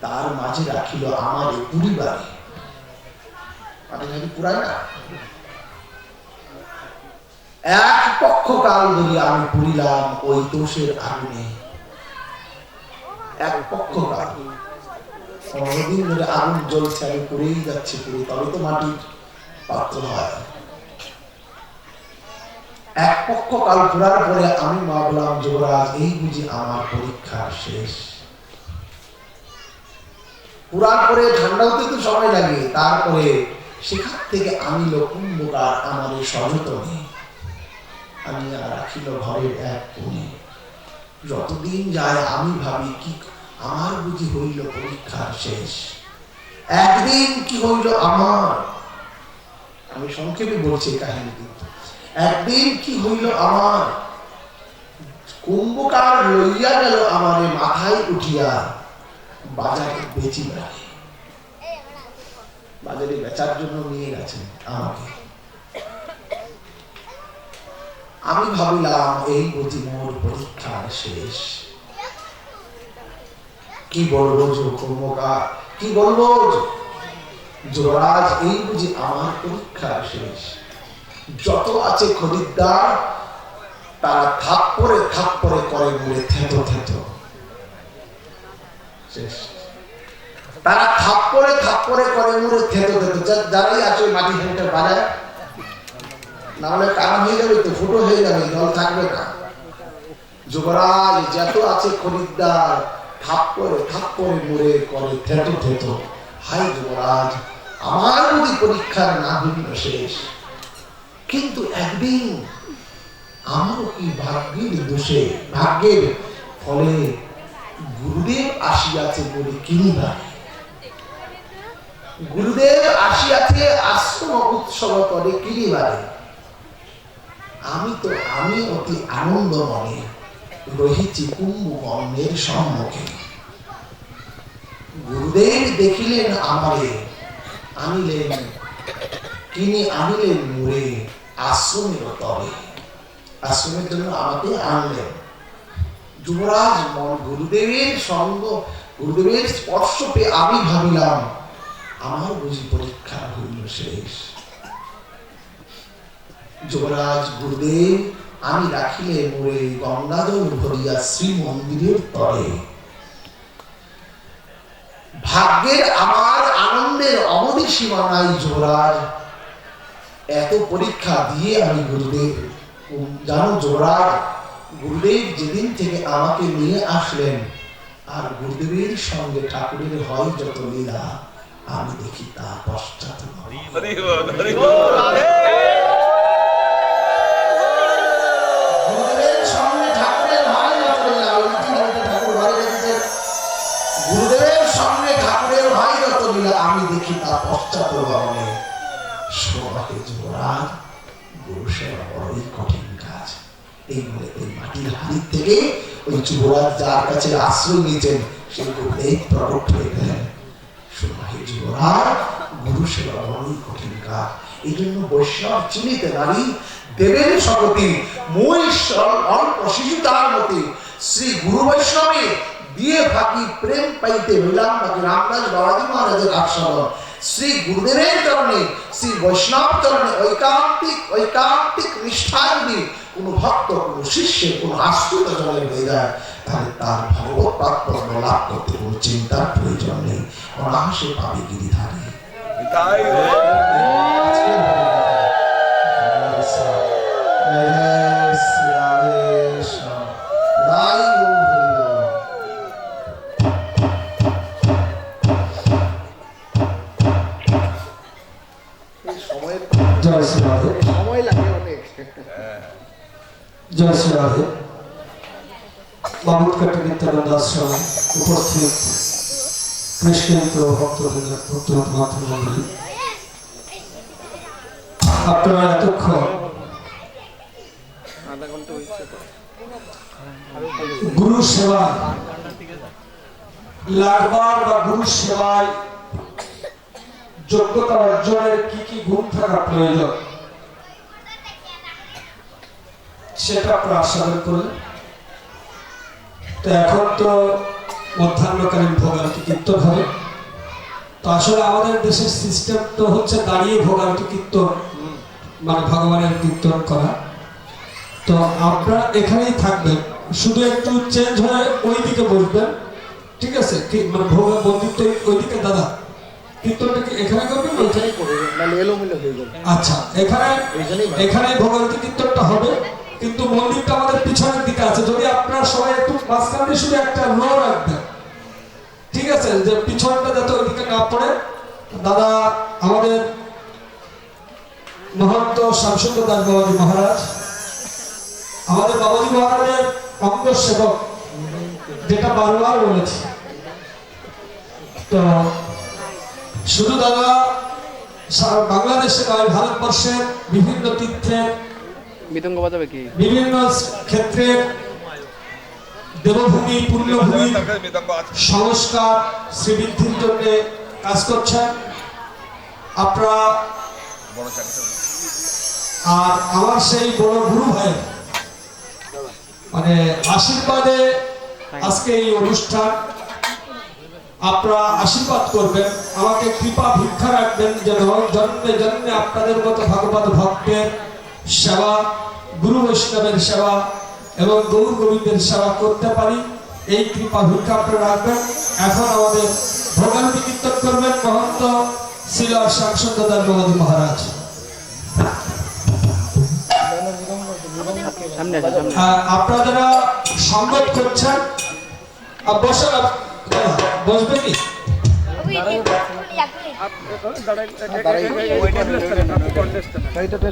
তার মাঝে রাখিল আমার পরিবারে। মাটি নাকি পুরায় না? এক পক্ষ কাল ধরে আমি পুরিলাম ওই দোষের আগুনে, এক পক্ষ কাল। 15 দিন ধরে আগুন জ্বলছে, আমি পুড়েই যাচ্ছি, পুড়ে তবে তো মাটির পাত্র হয়। এক পক্ষ কাল পুরার পরে আমি ভাবলাম, যুবরাজ এই বুঝি আমার পরীক্ষা শেষ। পুরার পরে ঠান্ডা হতে তো সময় লাগে, তারপরে সেখান থেকে আমি কুম্ভকার আমার সযতনে আমি রাখিল ঘরের এক কোণে। যতদিন যায় আমি ভাবি কি আমার বুঝি হইল পরীক্ষার শেষ। একদিন কি হইল আমার, আমি সংক্ষেপে বলছি কাহিনী, কিন্তু একদিন কি হইল আমার, কুম্ভকার লইয়া গেল আমারে মাথায় উঠিয়া বাজারে বেচি লাগে। বাজারে বেচার জন্য নিয়ে গেছেন আমাকে। আমি ভাবিলাম এই বুঝি মোর পরীক্ষার শেষ। কি বলবো কুম্ভকার, কি বলবো যুবরাজ, এই বুঝি আমার পরীক্ষার শেষ। যত আছে খরিদ্দার তারা থাপ্পড়ে থাপ্পড়ে করে বলে থেতো থেতো শেষ। তারা থাপ্পড়ে থাপ্পড়ে করে মুড়ে থেতো থেতো। যারাই আছে মাটি হেঁটে বাজায়, না হলে কারণ হয়ে যাবে, তো ফুটো হয়ে যাবে, জল থাকবে না। যুবরাজ যত আছে খরিদ্দার থাপ্পড়ে থাপ্পড়ে মুড়ে করে থেতো থেতো। হাই যুবরাজ, আমার যদি পরীক্ষার না হইল শেষ। কিন্তু একদিন আমারও কি ভাগ্যের দোষে, ভাগ্যের ফলে গুরুদেব আসিয়াছে বলে কিনিবা। গুরুদেব আসিয়াছে আশ্রম উৎসব করে কিনিবারে। আমি অতি আনন্দ মনে রহিছি কুম্ভকর্ণের সম্মুখে। গুরুদেব দেখিলেন আমারে, আনিলেন মোরে আশ্রমের তরে। আশ্রমের জন্য আমাকে আনলেন। যুবরাজ গুরুদেবের সঙ্গ, গুরুদেবের স্পর্শ পেয়ে আমি ভাবিলাম আমার বুঝি পরীক্ষা হইল শেষ। যুবরাজ গুরুদেব আমি রাখিলে মোরে গঙ্গাজল ভরিয়া শ্রী মন্দিরের তরে। ভাগ্যের আমার আনন্দের অবধি সীমা নাই যুবরাজ। এত পরীক্ষা দিয়ে আমি গুরুদেব, জানো যুবরাজ, গুরুদেব যেদিন থেকে আমাকে নিয়ে আসলেন, আর গুরুদেবের সঙ্গে ঠাকুরের হয় যত লীলা আমি দেখি তা পশ্চাৎ। গুরুদেবের সঙ্গে ঠাকুরের হয় যত লীলা, গুরুদেবের সঙ্গে ঠাকুরের হয় যত লীলা আমি দেখি তা পশ্চাৎ ভবনে। সবাই যুবরাজ, গুরু সেবা বড়ই কঠিন কাজ। এই বলে ওই মাটির হাড়ির থেকে ওই যুবরাজ যার কাছে আশ্রয় নিয়েছেন সেই গুরুদেব প্রকট হয়ে গেলেন। সবাই যুবরাজ, গুরু সেবা বড়ই কঠিন কাজ। এই জন্য বৈষ্ণব চিনিতে নারী দেবের সকতি মহিশ্বর অল্প শিশু তার মতে। শ্রী গুরু বৈষ্ণবে দিয়ে ফাঁকি প্রেম পাইতে হইলাম বাকি রামদাস বাবাজি মহারাজের আশ্রম। শ্রী গুরুদেবের চরণে, শ্রী বৈষ্ণব চরণে ঐকান্তিক নিষ্ঠা যদি কোন ভক্ত, কোন শিষ্যের, কোন আশ্রিত জনের হয়ে যায়, তাহলে তার ভগবত প্রাপ্য লাভ করতে কোন চিন্তার প্রয়োজন নেই, অনায়াসে পাবে গিরিধারী। সময় লাগে অনেক। জয় শ্রী রাধে। বামুনকাটি নিত্যানন্দ আশ্রমে উপস্থিত কৃষ্ণেন্দ্র ভক্তমন্ডলী, আপনারা এতক্ষণ গুরু সেবা লাগবার বা গুরু সেবায় যোগ্যতা অর্জনের কি কি গুণ থাকা প্রয়োজন সেটা আপনারা আস্বাদন করলেন। তো এখন তো মধ্যাহ্নকালীন ভোগারতি কীর্তন হবে। তো আসলে আমাদের দেশের সিস্টেম তো হচ্ছে দাঁড়িয়ে ভোগারতি কীর্তন মানে ভগবানের কীর্তন করা। তো আপনারা এখানেই থাকবেন, শুধু একটু চেঞ্জ হয়ে ওই দিকে বসবেন, ঠিক আছে? কি মানে ভোগ মন্দির তো ওইদিকে, দাদা কীর্তনটা কি এখানে করবেন না ওইখানে? আচ্ছা, এখানে ভোগারতি কীর্তনটা হবে, কিন্তু মন্দিরটা আমাদের পিছনের দিকে আছে। যদি আপনারা সবাই একটু মাঝখানে শুধু একটা রো রাখবেন, ঠিক আছে, যে পিছনটা যাতে ওইদিকে না পড়ে। দাদা আমাদের মহন্ত শামসুন্দর দাস বাবাজি মহারাজ, আমাদের বাবাজি মহারাজের অঙ্গ সেবক, যেটা বারবার বলেছি। তো শুধু দাদা বাংলাদেশে নয়, ভারতবর্ষের বিভিন্ন তীর্থের মৃদঙ্গ বাজাবে কি বিভিন্ন ক্ষেত্রে দেবভূমি পুণ্যভূমি সংস্কার শ্রীবৃদ্ধির জন্য কাজ করছেন আপনারা। আর আমার সেই বড় গুরু ভাই মানে আশীর্বাদে আজকে এই অনুষ্ঠান, আপনারা আশীর্বাদ করবেন, আমাকে কৃপা ভিক্ষা রাখবেন যেন জন্মে জন্মে আপনাদের মতো ভগবত ভক্তের সেবা, গুরু বৈষ্ণবের সেবা এবং গৌর গোবিন্দের সেবা করতে পারি, এই কৃপা ভিক্ষা আপনারা রাখবেন। এখন আমাদের ভোগারতি কীর্তন করবেন মহন্ত শ্রী শামসুন্দর দাস বাবাজি মহারাজ। আপনারা যারা সংগত করছেন বসবে কি?